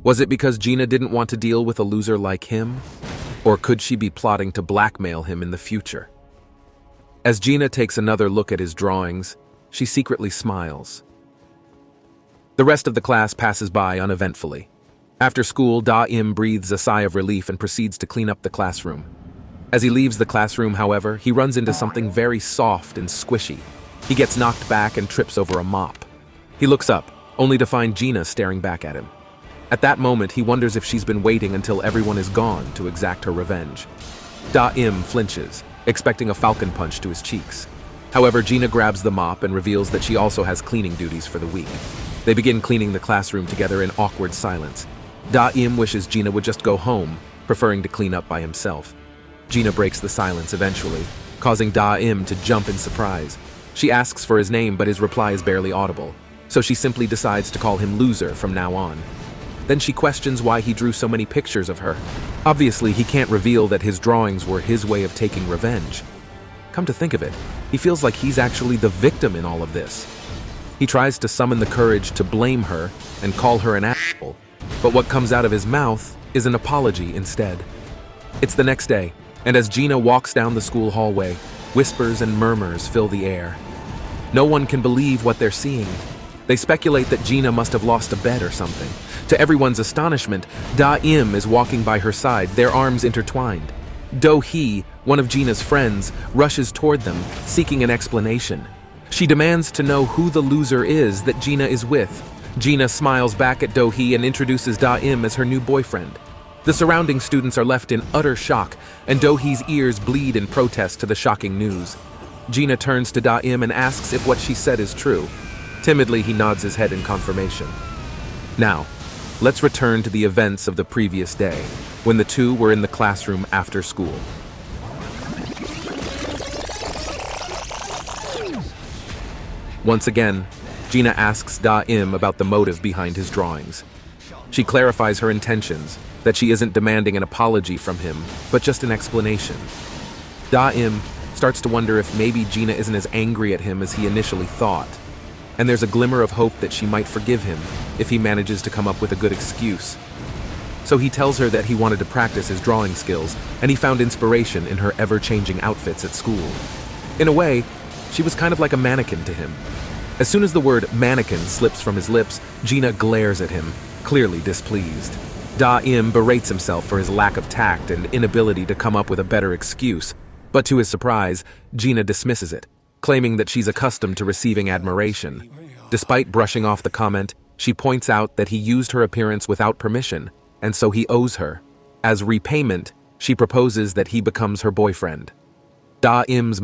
Was it because Gina didn't want to deal with a loser like him? Or could she be plotting to blackmail him in the future? As Gina takes another look at his drawings, she secretly smiles. The rest of the class passes by uneventfully. After school, Da-im breathes a sigh of relief and proceeds to clean up the classroom. As he leaves the classroom, however, he runs into something very soft and squishy. He gets knocked back and trips over a mop. He looks up, only to find Gina staring back at him. At that moment, he wonders if she's been waiting until everyone is gone to exact her revenge. Da-im flinches, expecting a falcon punch to his cheeks. However, Gina grabs the mop and reveals that she also has cleaning duties for the week. They begin cleaning the classroom together in awkward silence. Da-im wishes Gina would just go home, preferring to clean up by himself. Gina breaks the silence eventually, causing Da-im to jump in surprise. She asks for his name, but his reply is barely audible, so she simply decides to call him Loser from now on. Then she questions why he drew so many pictures of her. Obviously, he can't reveal that his drawings were his way of taking revenge. Come to think of it, he feels like he's actually the victim in all of this. He tries to summon the courage to blame her and call her an asshole, but what comes out of his mouth is an apology instead. It's the next day, and as Gina walks down the school hallway, whispers and murmurs fill the air. No one can believe what they're seeing. They speculate that Gina must have lost a bet or something. To everyone's astonishment, Da-im is walking by her side, their arms intertwined. Do-hee, one of Gina's friends, rushes toward them, seeking an explanation. She demands to know who the loser is that Gina is with. Gina smiles back at Do-hee and introduces Da-im as her new boyfriend. The surrounding students are left in utter shock, and Do-hee's ears bleed in protest to the shocking news. Gina turns to Da-im and asks if what she said is true. Timidly, he nods his head in confirmation. Now, let's return to the events of the previous day, when the two were in the classroom after school. Once again, Gina asks Da-im about the motive behind his drawings. She clarifies her intentions, that she isn't demanding an apology from him, but just an explanation. Da-im starts to wonder if maybe Gina isn't as angry at him as he initially thought, and there's a glimmer of hope that she might forgive him if he manages to come up with a good excuse. So he tells her that he wanted to practice his drawing skills, and he found inspiration in her ever-changing outfits at school. In a way, she was kind of like a mannequin to him. As soon as the word mannequin slips from his lips, Gina glares at him, clearly displeased. Da-im berates himself for his lack of tact and inability to come up with a better excuse, but to his surprise, Gina dismisses it, claiming that she's accustomed to receiving admiration. Despite brushing off the comment, she points out that he used her appearance without permission, and so he owes her. As repayment, she proposes that he becomes her boyfriend. Da-im's